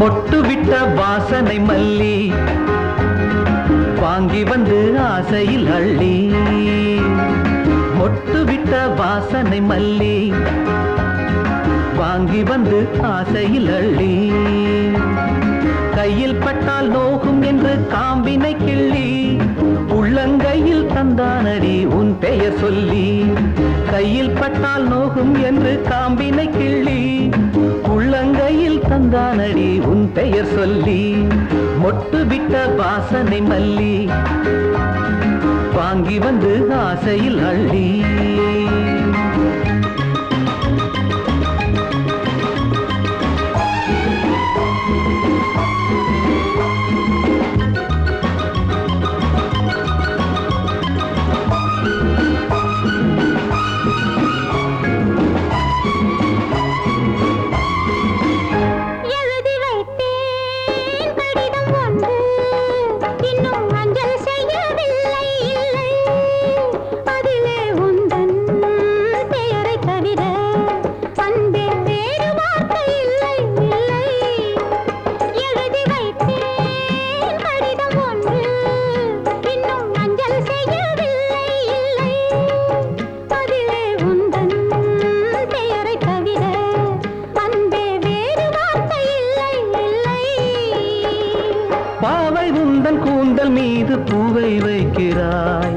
மொட்டு விட்ட வாசனை மல்லி வாங்கி வந்து ஆசையில் அள்ளி. மொட்டு விட்ட வாசனை மல்லி வாங்கி வந்து ஆசையில் அள்ளி. கையில் பட்டால் நோகும் என்று காம்பினை கிள்ளி உள்ளங்கையில் தந்தானடி உன் பெயர் சொல்லி. கையில் பட்டால் நோகும் என்று காம்பினை கிள்ளி உள்ளங்கையில் தந்தானடி உன் பெயர் சொல்லி. மொட்டு விட்ட வாசனை மல்லி வாங்கி வந்து ஆசையில் அள்ளி. பாவை உந்தன் கூந்தல் மீது பூவை வைக்கிறாய்,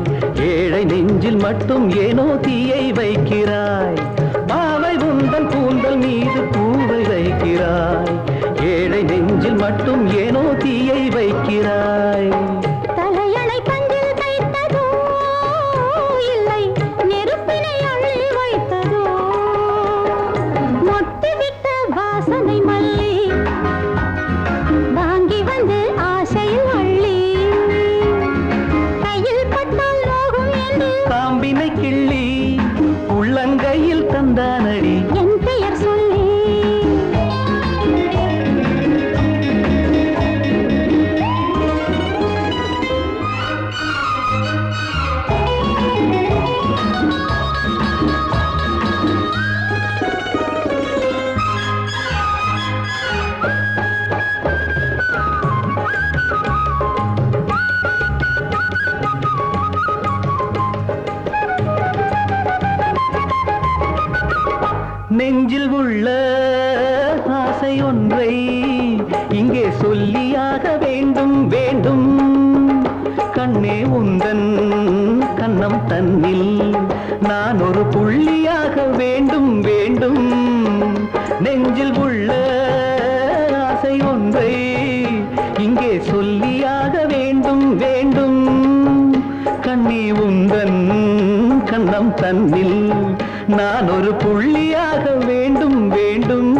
ஏழை நெஞ்சில் மட்டும் ஏனோ தீயை வைக்கிறாய். பாவை உந்தன் கூந்தல் மீது பூவை வைக்கிறாய், ஏழை நெஞ்சில் மட்டும் ஏனோ தீயை வைக்கிறாய். தலையணை பங்கில் வைத்ததோ இல்லை நெருப்பினை அள்ளி வைத்ததோ. மொட்டு விட்ட வாசனை மல்லி வாங்கி வந்து ஆசையில் அள்ளி. கையில் பட்டால் நோகும் என்று காம்பினை கிள்ளி உள்ளங்கையில் தந்தானடி என் பெயர் சொல்லி. நெஞ்சில் உள்ள ஆசை ஒன்றை இங்கே சொல்லியாக வேண்டும் வேண்டும். கண்ணே உந்தன் கண்ணம் தன்னில் நான் ஒரு புள்ளியாக வேண்டும் வேண்டும். நெஞ்சில் உள்ள ஆசை ஒன்றை இங்கே சொல்லியாக வேண்டும் வேண்டும். கண்ணே உந்தன் கண்ணம் தன்னில் நான் ஒரு புள்ளியாக வேண்டும் வேண்டும்.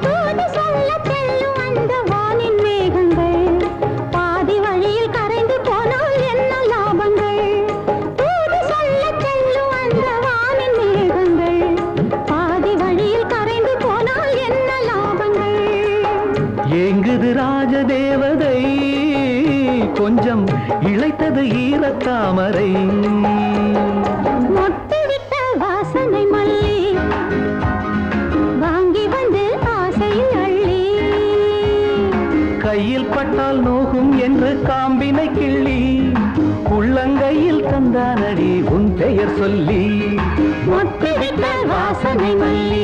தூது சொல்ல செல்லும் அந்த வானின் மேகங்கள் பாதி வழியில் கரைந்து போனால் என்ன லாபங்கள். தூது சொல்ல செல்லும் அந்த வானின் மேகங்கள் பாதி வழியில் கரைந்து போனால் என்ன லாபங்கள். ஏங்குது ராஜதேவதை கொஞ்சம் இழைத்தது ஈரத்தாமரை. மொட்டு விட்ட வாசனை மல்லி வாங்கி வந்து ஆசையில் அள்ளி. கையில் பட்டால் நோகும் என்று காம்பினை கிள்ளி உள்ளங்கையில் தந்தானடி உன் பெயர் சொல்லி. மொட்டு விட்ட வாசனை மல்லி